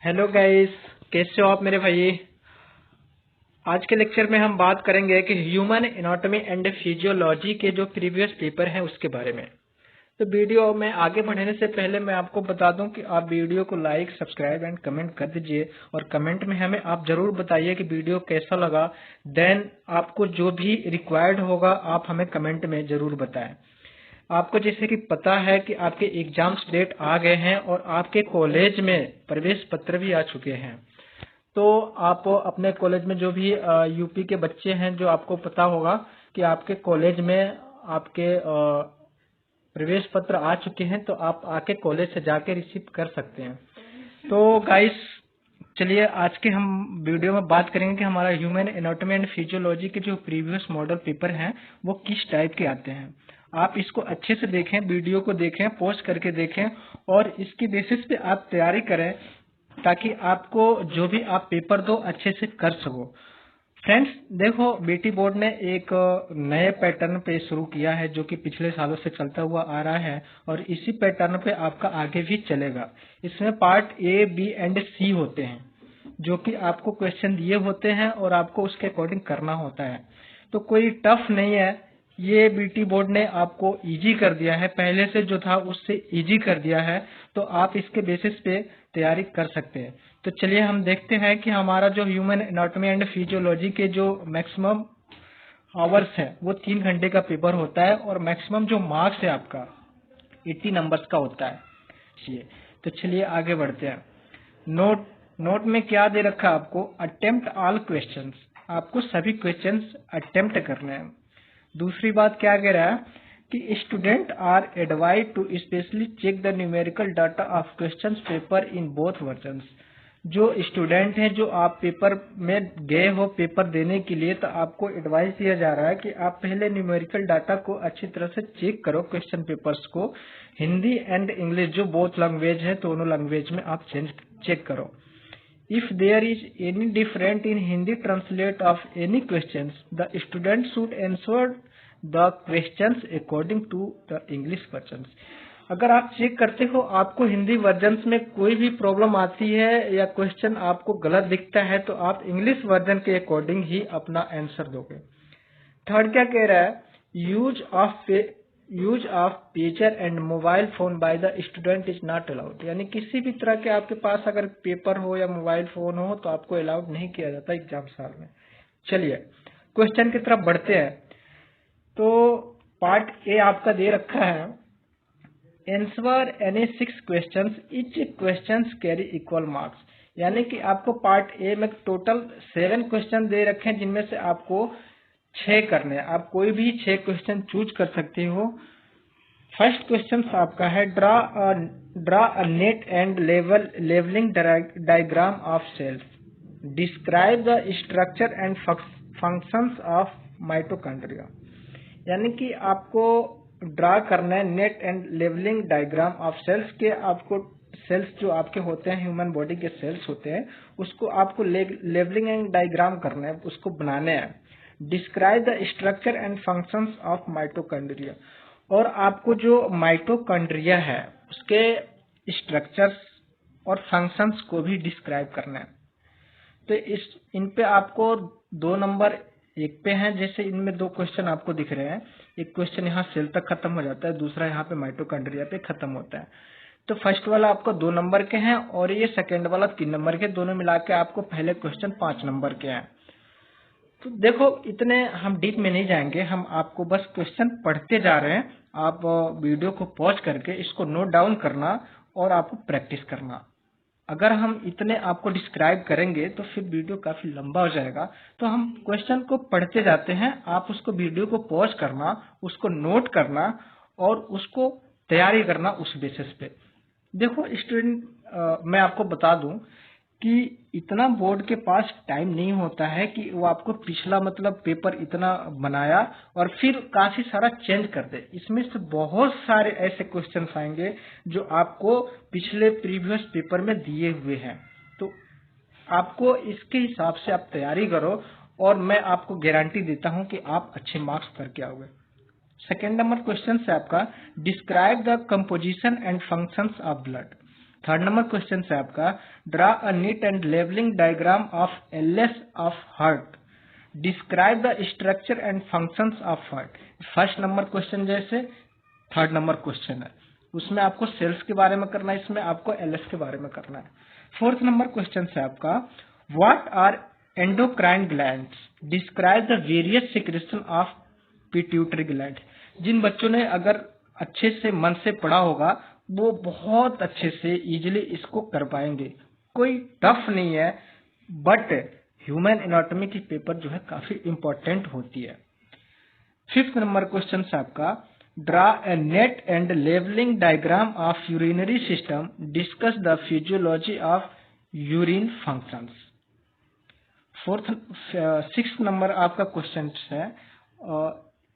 Hello guys, कैसे हो आप मेरे भाई। आज के लेक्चर में हम बात करेंगे कि ह्यूमन एनाटॉमी एंड फिजियोलॉजी के जो प्रीवियस पेपर हैं उसके बारे में। तो वीडियो में आगे बढ़ने से पहले मैं आपको बता दूं कि आप वीडियो को लाइक, सब्सक्राइब एंड कमेंट कर दीजिए और कमेंट में हमें आप जरूर बताइए कि वीडियो कैसा लगा। देन आपको जो भी रिक्वायर्ड होगा आप हमें कमेंट में जरूर बताएं। आपको जैसे कि पता है कि आपके एग्जाम्स डेट आ गए हैं और आपके कॉलेज में प्रवेश पत्र भी आ चुके हैं। तो आप अपने कॉलेज में जो भी यूपी के बच्चे हैं, जो आपको पता होगा कि आपके कॉलेज में आपके प्रवेश पत्र आ चुके हैं, तो आप आके कॉलेज से जाके रिसीव कर सकते हैं। तो गाइस, चलिए आज के हम वीडियो में बात करेंगे कि हमारा ह्यूमन एनाटॉमी एंड फिजियोलॉजी के जो प्रीवियस मॉडल पेपर हैं वो किस टाइप के आते हैं। आप इसको अच्छे से देखें, वीडियो को देखें, पॉज करके देखें और इसकी बेसिस पे आप तैयारी करें ताकि आपको जो भी आप पेपर दो अच्छे से कर सको। फ्रेंड्स देखो, बीटी बोर्ड ने एक नए पैटर्न पे शुरू किया है जो कि पिछले सालों से चलता हुआ आ रहा है और इसी पैटर्न पे आपका आगे भी चलेगा। इसमें पार्ट ए, बी एंड सी होते हैं जो कि आपको क्वेश्चन दिए होते हैं और आपको उसके अकॉर्डिंग करना होता है। तो कोई टफ नहीं है, ये बीटी बोर्ड ने आपको इजी कर दिया है, पहले से जो था उससे इजी कर दिया है। तो आप इसके बेसिस पे तैयारी कर सकते हैं। तो चलिए हम देखते हैं कि हमारा जो ह्यूमन एनाटॉमी एंड फिजियोलॉजी के जो मैक्सिमम आवर्स है वो 3 घंटे का पेपर होता है और मैक्सिमम जो मार्क्स है आपका 80 नंबर्स का होता है। तो चलिए आगे बढ़ते हैं। नोट नोट में क्या दे रखा है आपको, अटेम्प्ट ऑल क्वेश्चंस, आपको सभी क्वेश्चंस अटेम्प्ट करने हैं। दूसरी बात क्या कह रहा है कि student are advise to specially check the numerical data of questions paper in both versions. जो स्टूडेंट हैं, जो आप पेपर में गए हो पेपर देने के लिए, तो आपको एडवाइस दिया जा रहा है कि आप पहले न्यूमेरिकल डाटा को अच्छी तरह से चेक करो, क्वेश्चन पेपर्स को हिंदी एंड इंग्लिश जो बोथ लैंग्वेज है, दोनों लैंग्वेज में आप चेक करो। If there is any different in Hindi translate of any questions, the student should answer the questions according to the English versions. अगर आप चेक करते हो आपको हिंदी वर्जन्स में कोई भी प्रॉब्लम आती है या क्वेश्चन आपको गलत दिखता है, तो आप इंग्लिश वर्जन के अकॉर्डिंग ही अपना आंसर दोगे। थर्ड क्या कह रहा है, use of pager and mobile phone by the student is not allowed. यानी किसी भी तरह के आपके पास अगर पेपर हो या मोबाइल फोन हो तो आपको अलाउड नहीं किया जाता एग्जाम साल में। चलिए क्वेश्चन की तरफ बढ़ते हैं। तो पार्ट ए आपका दे रखा है, answer any 6 questions, each questions carry equal marks. यानी कि आपको पार्ट ए में टोटल 7 क्वेश्चन दे रखे हैं जिनमें से आपको 6 करने हैं। आप कोई भी 6 क्वेश्चन चूज कर सकते हो। फर्स्ट क्वेश्चन आपका है, draw a neat and labelling diagram of cells, describe the structure and functions of mitochondria. यानी कि आपको ड्रा करना है neat and labelling diagram of cells के, आपको सेल्स जो आपके होते हैं, ह्यूमन बॉडी के सेल्स होते हैं, उसको आपको लेवलिंग एंड डायग्राम करना है, उसको बनाने हैं। Describe the structure and functions of mitochondria, और आपको जो माइटोकॉन्ड्रिया है उसके स्ट्रक्चर्स और फंक्शंस को भी डिस्क्राइब करना है। तो इन पे आपको 2 नंबर एक पे हैं, जैसे इनमें 2 क्वेश्चन आपको दिख रहे हैं। एक क्वेश्चन यहाँ सेल तक खत्म हो जाता है, दूसरा यहाँ पे माइटोकॉन्ड्रिया पे खत्म होता है। तो फर्स्ट वाला आपको 2 नंबर के हैं और ये सेकंड वाला 3 नंबर के, दोनों मिला के आपको पहले क्वेश्चन 5 नंबर के हैं। तो देखो, इतने हम डीप में नहीं जाएंगे, हम आपको बस क्वेश्चन पढ़ते जा रहे हैं। आप वीडियो को पॉज करके इसको नोट डाउन करना और आपको प्रैक्टिस करना। अगर हम इतने आपको डिस्क्राइब करेंगे तो फिर वीडियो काफी लंबा हो जाएगा। तो हम क्वेश्चन को पढ़ते जाते हैं, आप उसको वीडियो को पॉज करना, उसको नोट करना और उसको तैयारी करना उस बेसिस पे। देखो स्टूडेंट, मैं आपको बता दूं कि इतना बोर्ड के पास टाइम नहीं होता है कि वो आपको पिछला मतलब पेपर इतना बनाया और फिर काफी सारा चेंज कर दे। इसमें से बहुत सारे ऐसे क्वेश्चंस आएंगे जो आपको पिछले प्रीवियस पेपर में दिए हुए हैं। तो आपको इसके हिसाब से आप तैयारी करो और मैं आपको गारंटी देता हूं कि आप अच्छे मार्क्स करके आओगे। सेकेंड नंबर क्वेश्चन है आपका, describe the composition and functions of blood. Third number question है आपका draw a neat and labelling diagram of LS of heart, describe the structure and functions of heart. First number question जैसे third number question है, उसमें आपको sales के बारे में करना है, इसमें आपको एलएस के बारे में करना है। फोर्थ नंबर क्वेश्चन है आपका what are endocrine glands, describe the various secretion of pituitary gland. जिन बच्चों ने अगर अच्छे से मन से पढ़ा होगा वो बहुत अच्छे से इजीली इसको कर पाएंगे, कोई टफ नहीं है, बट ह्यूमन एनाटॉमी की पेपर जो है काफी इंपॉर्टेंट होती है। फिफ्थ नंबर क्वेश्चन है आपका draw a neat and labelling diagram of urinary system, discuss the physiology of urine functions. Six number आपका क्वेश्चन है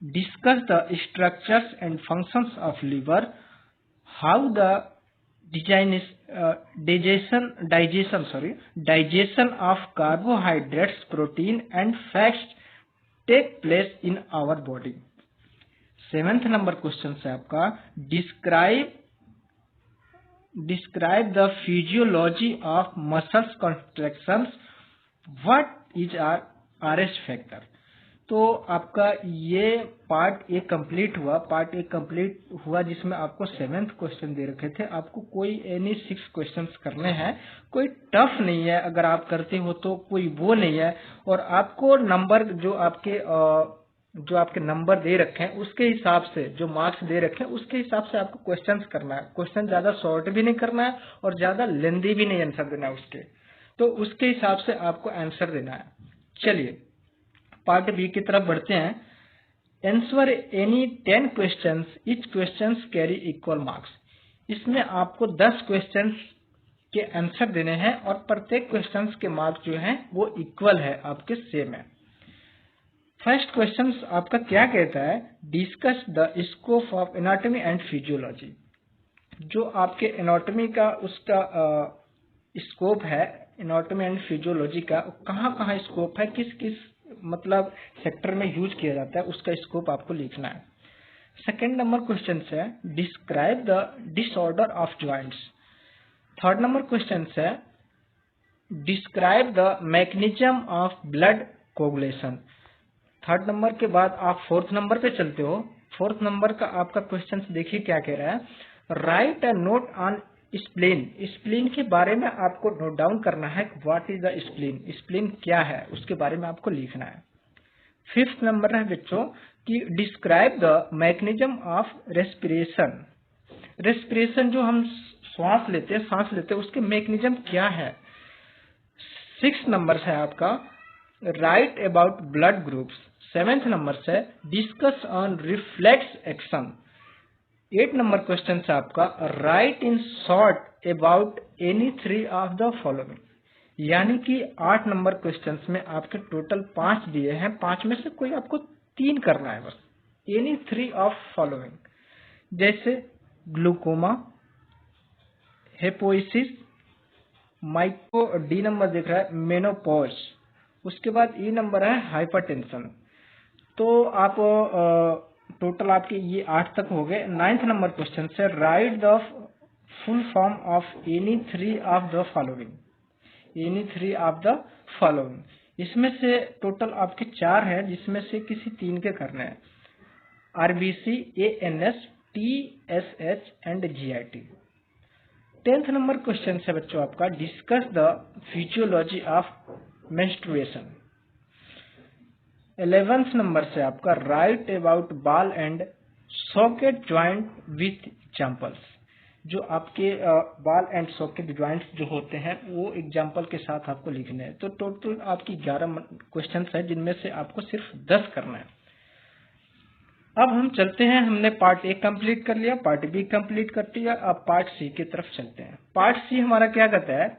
discuss the structures and functions of liver, how the digestion of carbohydrates, protein and fats take place in our body। Seventh number question है आपका describe the physiology of muscles contractions, what is RS factor. तो आपका ये part A complete हुआ जिसमें आपको seventh question दे रखे थे, आपको कोई एनी 6 क्वेश्चंस करने हैं, कोई टफ नहीं है, अगर आप करते हो तो कोई वो नहीं है। और आपको नंबर जो आपके नंबर दे रखे हैं उसके हिसाब से, जो मार्क्स दे रखे हैं उसके हिसाब से आपको क्वेश्चंस करना है। क्वेश्चन ज्यादा शॉर्ट भी नहीं करना है और ज्यादा लेंदी भी नहीं आंसर देना है उसके, तो उसके हिसाब से आपको आंसर देना है। चलिए पार्ट बी की तरफ बढ़ते हैं। Answer any 10 questions, each questions carry equal marks. इसमें आपको 10 क्वेश्चंस के आंसर देने हैं और प्रत्येक क्वेश्चंस के मार्क्स जो हैं वो इक्वल है, आपके सेम है। फर्स्ट क्वेश्चन आपका क्या कहता है discuss the scope of anatomy and physiology. जो आपके एनाटॉमी का उसका स्कोप है, एनाटॉमी एंड फिजियोलॉजी का कहाँ स्कोप है, किस किस मतलब सेक्टर में यूज किया जाता है, उसका स्कोप आपको लिखना है। सेकेंड नंबर क्वेश्चन है describe the disorder of joints. Third number question है describe the mechanism of blood coagulation. Third number के बाद आप फोर्थ नंबर पे चलते हो। फोर्थ नंबर का आपका क्वेश्चन देखिए क्या कह रहा है, right a note on spleen. Spleen के बारे में आपको नोट डाउन करना है, what is the spleen, spleen क्या है उसके बारे में आपको लिखना है। फिफ्थ नंबर है बच्चों कि describe the mechanism of respiration. Respiration जो हम सांस लेते हैं उसके मैकेनिज्म क्या है। सिक्स नंबर है आपका write about blood groups. Seventh number से discuss on reflex action. 8 number question है आपका write in short about any 3 of the following. यानी कि 8 नंबर क्वेश्चन में आपके टोटल 5 दिए हैं, 5 में से कोई आपको 3 करना है बस, एनी 3 ऑफ फॉलोइंग, जैसे ग्लूकोमा, हेपोइसिस, माइको, डी नंबर दिख रहा है मेनोपॉज, उसके बाद ई नंबर है हाइपरटेंशन। तो आप टोटल आपके ये 8 तक हो गए। 9th नंबर क्वेश्चन से right the full form of any 3 of the following, any 3 of the following. इसमें से टोटल आपके 4 है जिसमें से किसी 3 के करने हैं, RBC, ANS, TSH and GIT. 10th number question है बच्चों आपका discuss the physiology of menstruation. 11th number से आपका write about ball and socket joint with examples. जो आपके बॉल एंड सॉकेट ज्वाइंट्स जो होते हैं वो एग्जांपल के साथ आपको लिखने हैं। तो टोटल आपकी 11 क्वेश्चंस है जिनमें से आपको सिर्फ 10 करना है। अब हम चलते हैं, हमने पार्ट ए कंप्लीट कर लिया, पार्ट बी कंप्लीट कर लिया, अब पार्ट सी की तरफ चलते हैं। पार्ट सी हमारा क्या कहता है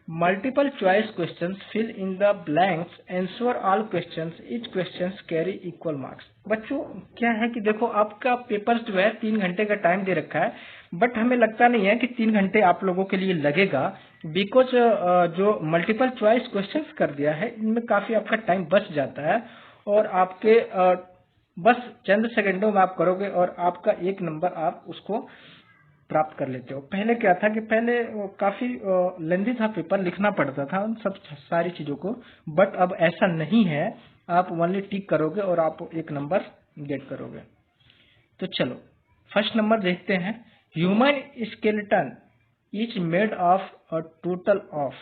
multiple choice questions, fill in the blanks, answer all questions, each questions carry equal marks. बच्चों क्या है कि देखो आपका पेपर जो है 3 घंटे का टाइम दे रखा है, बट हमें लगता नहीं है कि 3 घंटे आप लोगों के लिए लगेगा, बिकॉज जो मल्टीपल चॉइस क्वेश्चंस कर दिया है इनमें काफी आपका टाइम बच जाता है और आपके बस चंद सेकंडों में आप करोगे और आपका 1 नंबर आप उसको प्राप्त कर लेते हो। पहले क्या था कि पहले काफी लेंथी था पेपर, लिखना पड़ता था उन सब सारी चीजों को, बट अब ऐसा नहीं है, आप ओनली टिक करोगे और आप एक नंबर गेट करोगे। तो चलो फर्स्ट नंबर देखते हैं। Human skeleton is made of a total of,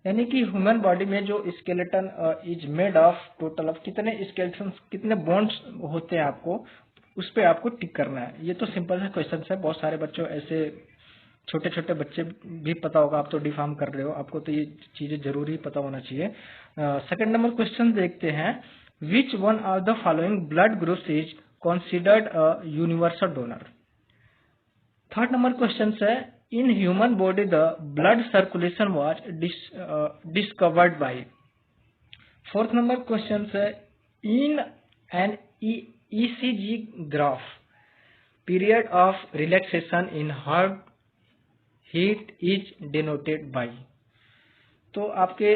यानी कि ह्यूमन बॉडी में जो skeleton is made of total of, कितने स्केलेटन कितने बोन्स होते हैं आपको उस पे आपको टिक करना है। ये तो सिंपल सा क्वेश्चन है, बहुत सारे बच्चों ऐसे छोटे छोटे बच्चे भी पता होगा, आप तो डिफार्म कर रहे हो, आपको तो ये चीजें जरूरी पता होना चाहिए। सेकंड नंबर क्वेश्चन देखते हैं। Which one of the following blood groups is considered a universal donor. Third number question है। In human body the blood circulation was discovered by. Fourth number question है। In an ECG graph period of relaxation in heart heat is denoted by. तो आपके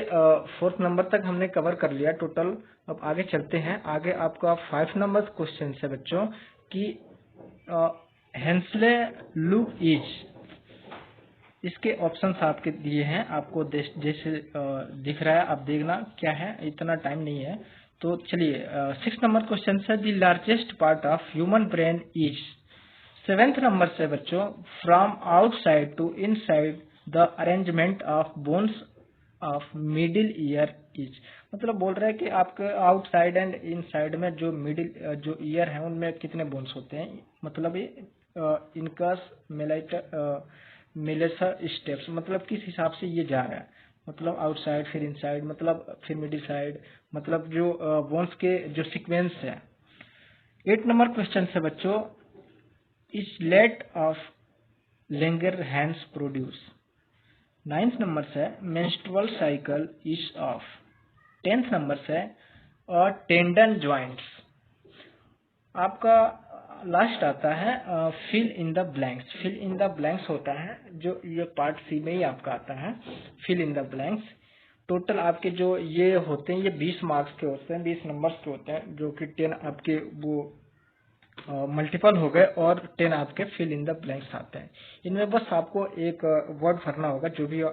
fourth number तक हमने cover कर लिया total. अब आगे चलते हैं। आगे आपका 5 नंबर क्वेश्चन है बच्चों कि हेंसले लुक इज, इसके ऑप्शंस आपके दिए हैं, आपको जैसे दिख रहा है आप देखना क्या है, इतना टाइम नहीं है। तो चलिए 6 नंबर क्वेश्चन है। The largest part of human brain is. 7th number से बच्चों from outside to inside the arrangement of bones of middle ear is, मतलब बोल रहा है कि आपके आउटसाइड एंड इनसाइड में जो मिडिल जो ईयर है उनमें कितने बोन्स होते हैं, मतलब ये इनकस मेलेसा स्टेप्स, मतलब किस हिसाब से ये जा रहा है, मतलब आउटसाइड फिर इनसाइड मतलब फिर मिडिल साइड, मतलब जो बोन्स के जो सीक्वेंस है। 8 नंबर क्वेश्चन है बच्चों। Islets of Langerhans produce. 9th number से menstrual cycle is of. 10th number से टेंडन जॉइंट्स। आपका लास्ट आता है fill in the blanks. Fill in the blanks होता है जो ये पार्ट सी में ही आपका आता है, fill in the blanks. Total आपके जो ये होते हैं ये 20 मार्क्स के होते हैं, 20 नंबर्स के होते हैं, जो कि 10 आपके वो मल्टीपल हो गए और 10 आपके फिल इन द ब्लैंक्स आते हैं। इनमें बस आपको एक वर्ड भरना होगा, जो भी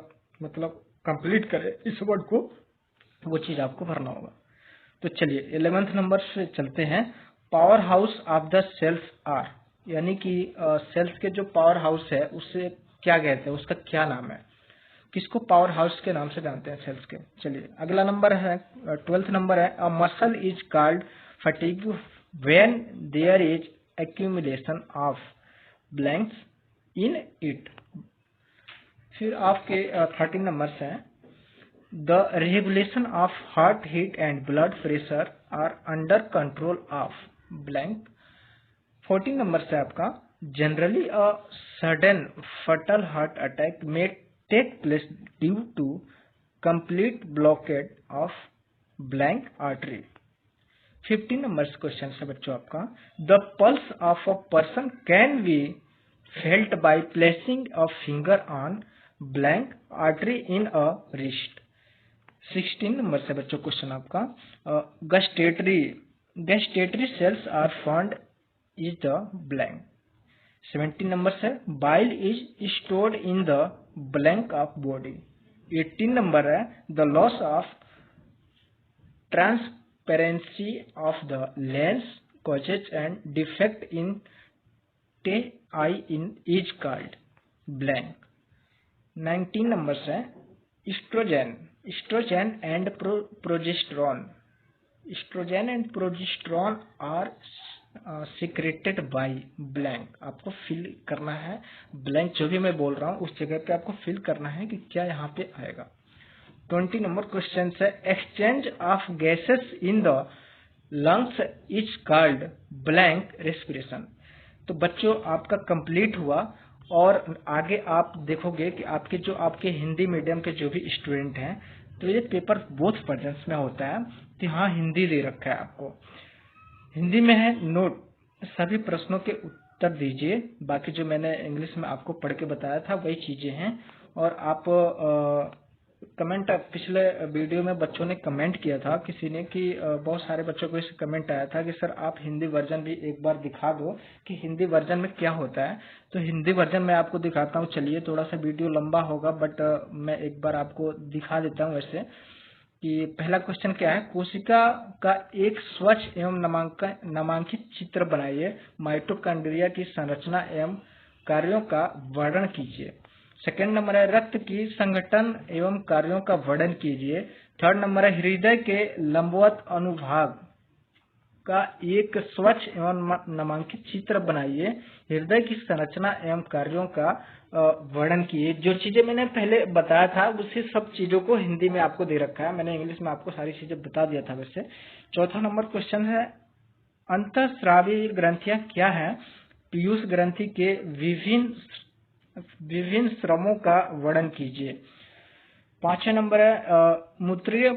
मतलब कंप्लीट करे इस वर्ड को, वो चीज आपको भरना होगा। तो चलिए 11th नंबर से चलते हैं। Power house of the cells are, यानी कि सेल्स के जो पावर हाउस है उससे क्या कहते हैं, उसका क्या नाम है, किसको पावर हाउस के नाम से जानते हैं सेल्स के। चलिए अगला नंबर है 12th नंबर है। A muscle is called fatigue when there is accumulation of blanks in it. फिर आपके 13 नंबर से the regulation of heart heat and blood pressure are under control of blank. 14 number से आपका generally a sudden fatal heart attack में take place due to complete blockade of blank artery. 15 number question है बच्चों आपका। The pulse of a person can be felt by placing a finger on blank artery in a wrist. 16 number से बच्चों question आपका। Gustatory cells are found is the blank. 17 number से bile is stored in the blank of body. 18 number है the loss of transparency of the lens causes and defect in the eye in is called blank. 19 number से estrogen and progesterone. Estrogen and progesterone are secreted by blank. आपको fill करना है blank, जो भी मैं बोल रहा हूँ उस जगह पे आपको फिल करना है कि क्या यहाँ पे आएगा। 20 नंबर क्वेश्चन है। Exchange of gases in the lungs is called blank respiration. तो बच्चों आपका कंप्लीट हुआ और आगे आप देखोगे कि आपके हिंदी मीडियम के जो भी स्टूडेंट हैं, तो ये पेपर बोथ वर्जन्स में होता है। तो यहाँ हिंदी दे रखा है आपको, हिंदी में है नोट, सभी प्रश्नों के उत्तर दीजिए। बाकी जो मैंने इंग्लिश में आपको पढ़ के बताया था वही चीजें हैं। और आप कमेंट पिछले वीडियो में बच्चों ने कमेंट किया था किसी ने कि बहुत सारे बच्चों को इस कमेंट आया था कि सर आप हिंदी वर्जन भी एक बार दिखा दो कि हिंदी वर्जन में क्या होता है। तो हिंदी वर्जन में आपको दिखाता हूँ। चलिए, थोड़ा सा वीडियो लंबा होगा बट मैं एक बार आपको दिखा देता हूँ। वैसे कि पहला क्वेश्चन क्या है, कोशिका का एक स्वच्छ एवं नामांकित चित्र बनाइए। माइटोकॉन्ड्रिया की संरचना एवं कार्यों का वर्णन कीजिए। सेकंड नंबर है, रक्त की संगठन एवं कार्यों का वर्णन कीजिए। थर्ड नंबर है, हृदय के लंबवत अनुभाग का एक स्वच्छ एवं नामांकित चित्र बनाइए। हृदय की संरचना एवं कार्यों का वर्णन किए। जो चीजें मैंने पहले बताया था उसी सब चीजों को हिंदी में आपको दे रखा है। मैंने इंग्लिश में आपको सारी चीजें बता दिया था। वैसे चौथा नंबर क्वेश्चन है, अंतःस्रावी ग्रंथियां क्या है? पीयूष ग्रंथि के विभिन्न श्रमों का वर्णन कीजिए। पांचवें नंबर है, मूत्रीय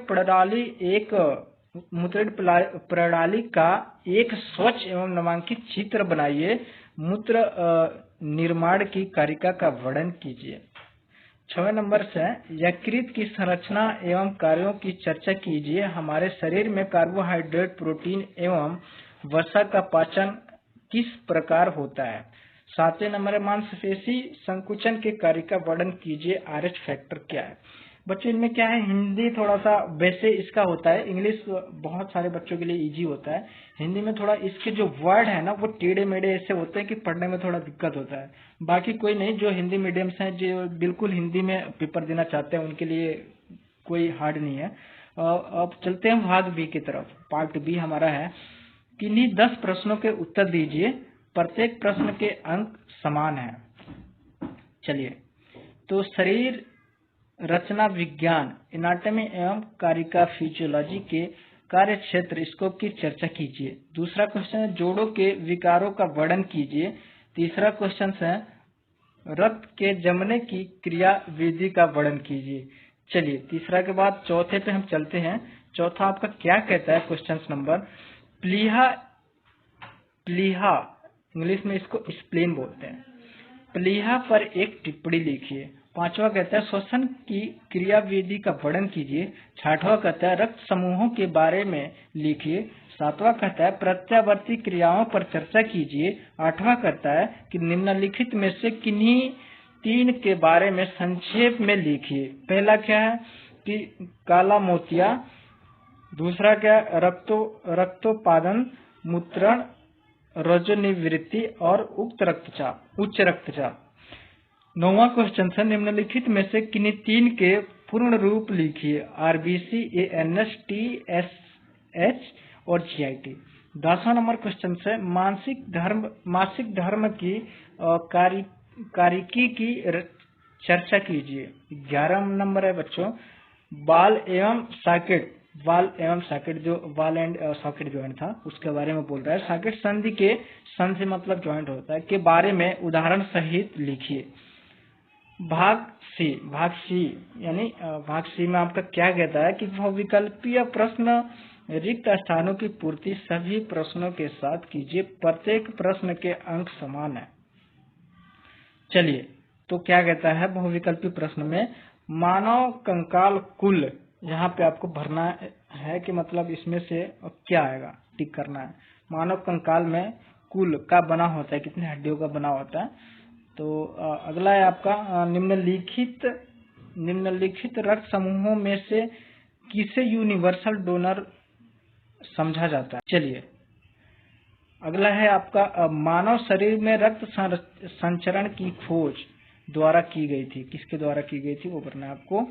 प्रणाली का एक स्वच्छ एवं नामांकित चित्र बनाइए। मूत्र निर्माण की कारिका का वर्णन कीजिए। छठवें नंबर से, यकृत की संरचना एवं कार्यों की चर्चा कीजिए। हमारे शरीर में कार्बोहाइड्रेट, प्रोटीन एवं वसा का पाचन किस प्रकार होता है? सातवें नंबर, मांसपेशी संकुचन के कार्य का वर्णन कीजिए। RH फैक्टर क्या है? बच्चों इनमें क्या है, हिंदी थोड़ा सा वैसे इसका होता है, इंग्लिश बहुत सारे बच्चों के लिए इजी होता है। हिंदी में थोड़ा इसके जो वर्ड है ना वो टेढ़े मेढ़े ऐसे होते हैं कि पढ़ने में थोड़ा दिक्कत होता है। बाकी कोई नहीं, जो हिंदी मीडियम से हैं, जो बिल्कुल हिंदी में पेपर देना चाहते हैं उनके लिए कोई हार्ड नहीं है। अब चलते हैं भाग बी की तरफ। पार्ट बी हमारा है, किन्हीं 10 प्रश्नों के उत्तर दीजिए। प्रत्येक प्रश्न के अंक समान है। चलिए, तो शरीर रचना विज्ञान, एनाटॉमी एवं कारिका फिजियोलॉजी के कार्य क्षेत्र स्कोप की चर्चा कीजिए। दूसरा क्वेश्चन है, जोड़ों के विकारों का वर्णन कीजिए। तीसरा क्वेश्चन है, रक्त के जमने की क्रिया विधि का वर्णन कीजिए। चलिए, तीसरा के बाद चौथे पे हम चलते हैं। चौथा आपका क्या कहता है? क्वेश्चन नंबर, प्लीहा इंग्लिश में इसको स्प्लेन बोलते हैं। प्लीहा पर एक टिप्पणी लिखिए। पांचवा कहता है, श्वसन की क्रियाविधि का वर्णन कीजिए। छठवां कहता है, रक्त समूहों के बारे में लिखिए। सातवां कहता है, प्रत्यावर्ती क्रियाओं पर चर्चा कीजिए। आठवां कहता है कि निम्नलिखित में से किन्हीं 3 के बारे में संक्षेप में लिखिए। पहला क्या है कि काला मोतिया, दूसरा क्या, रक्तोत्पादन, मूत्रण, रजोनिवृत्ति और उच्च रक्तचाप। 9वां क्वेश्चन है, निम्नलिखित में से किन्हीं 3 के पूर्ण रूप लिखिए। RBC, ANS, TSH और GIT। 10वां नंबर क्वेश्चन है, मासिक धर्म की कारिकी की चर्चा कीजिए। 11 नंबर है बच्चों, बाल एवं सॉकेट जो बाल एंड सॉकेट जॉइंट था उसके बारे में बोल रहा है। सॉकेट संधि के संधि मतलब जॉइंट होता है के बारे में उदाहरण सहित लिखिए। भाग सी में आपका क्या कहता है कि बहुविकल्पीय प्रश्न रिक्त स्थानों की पूर्ति सभी प्रश्नों के साथ कीजिए। प्रत्येक प्रश्न के अंक समान है। चलिए, तो क्या कहता है बहुविकल्पी प्रश्न में, मानव कंकाल कुल, यहाँ पे आपको भरना है कि मतलब इसमें से क्या आएगा, टिक करना है। मानव कंकाल में कुल का बना होता है, कितने हड्डियों का बना होता है। तो अगला है आपका, निम्नलिखित रक्त समूहों में से किसे यूनिवर्सल डोनर समझा जाता है? चलिए, अगला है आपका, मानव शरीर में रक्त संचरण की खोज द्वारा की गई थी। किसके द्वारा की गई थी वो भरना है आपको।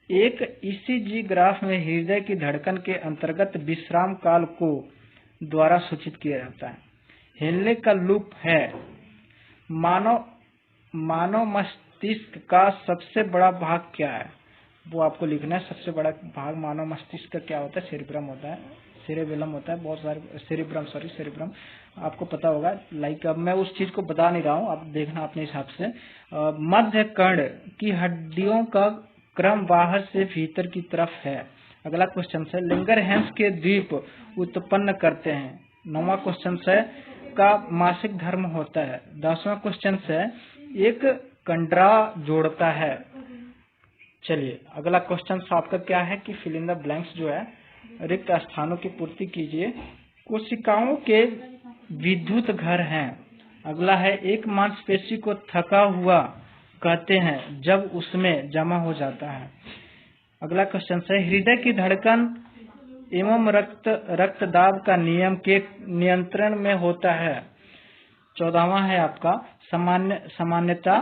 एक ECG ग्राफ में हृदय की धड़कन के अंतर्गत विश्राम काल को द्वारा सूचित किया जाता है। हिलने का लूप है। मानव मस्तिष्क का सबसे बड़ा भाग क्या है? वो आपको लिखना है। सबसे बड़ा भाग मानव मस्तिष्क का क्या होता है? सेरिब्रम होता है, सेरेबेलम होता है, बहुत सारे सेरिब्रम आपको पता होगा। लाइक अब मैं उस चीज को बता नहीं रहा हूँ, आप देखना अपने हिसाब से। मध्य कर्ण की हड्डियों का क्रम बाहर से भीतर की तरफ है। अगला क्वेश्चन है, लिंगरहैंस के द्वीप उत्पन्न करते हैं। 9वां क्वेश्चन है, का मासिक धर्म होता है। 10वां क्वेश्चन है, एक कंडरा जोड़ता है। चलिए अगला क्वेश्चन आपका क्या है कि फिल इन द ब्लैंक्स जो है रिक्त स्थानों की पूर्ति कीजिए। कोशिकाओं के विद्युत घर हैं। अगला है एक मांसपेशी को थका हुआ कहते हैं जब उसमें जमा हो जाता है। अगला क्वेश्चन है हृदय की धड़कन एवं रक्तदाब का नियम के नियंत्रण में होता है। 14वां है आपका सामान्यता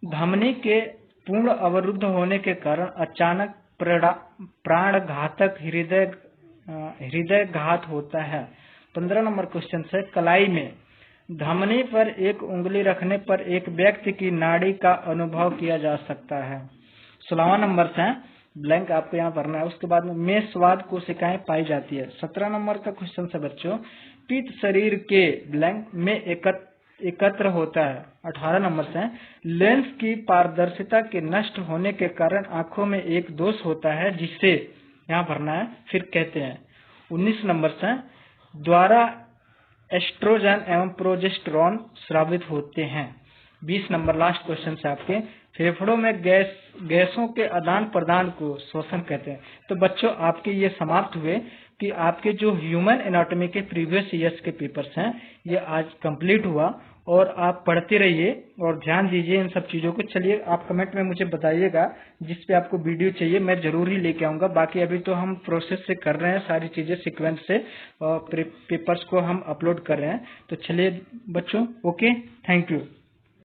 धमनी के पूर्ण अवरुद्ध होने के कारण अचानक प्राण घातक हृदय घात होता है। 15 नंबर क्वेश्चन है कलाई में धमनी पर एक उंगली रखने पर एक व्यक्ति की नाड़ी का अनुभव किया जा सकता है। 16वां नंबर है ब्लैंक आपको यहाँ भरना है। उसके बाद में स्वाद कोशिकाएं पाई जाती है। 17 नंबर का क्वेश्चन है बच्चों पित्त शरीर के ब्लैंक में एकत्र होता है। 18 नंबर से लेंस की पारदर्शिता के नष्ट होने के कारण आंखों में एक दोष होता है जिसे यहाँ भरना है फिर कहते हैं। 19 नंबर से द्वारा एस्ट्रोजन एवं प्रोजेस्टेरोन स्रावित होते हैं। 20 नंबर लास्ट क्वेश्चन से आपके फेफड़ों में गैसों के आदान प्रदान को श्वसन कहते हैं। तो बच्चों आपके ये समाप्त हुए कि आपके जो ह्यूमन एनाटॉमी के प्रीवियस ईयर्स के पेपर्स हैं ये आज कंप्लीट हुआ और आप पढ़ते रहिए और ध्यान दीजिए इन सब चीजों को। चलिए आप कमेंट में मुझे बताइएगा जिस पे आपको वीडियो चाहिए, मैं जरूर ही लेके आऊंगा। बाकी अभी तो हम प्रोसेस से कर रहे हैं सारी चीजें सीक्वेंस से और पेपर्स को हम अपलोड कर रहे हैं। तो चलिए बच्चों ओके, थैंक यू।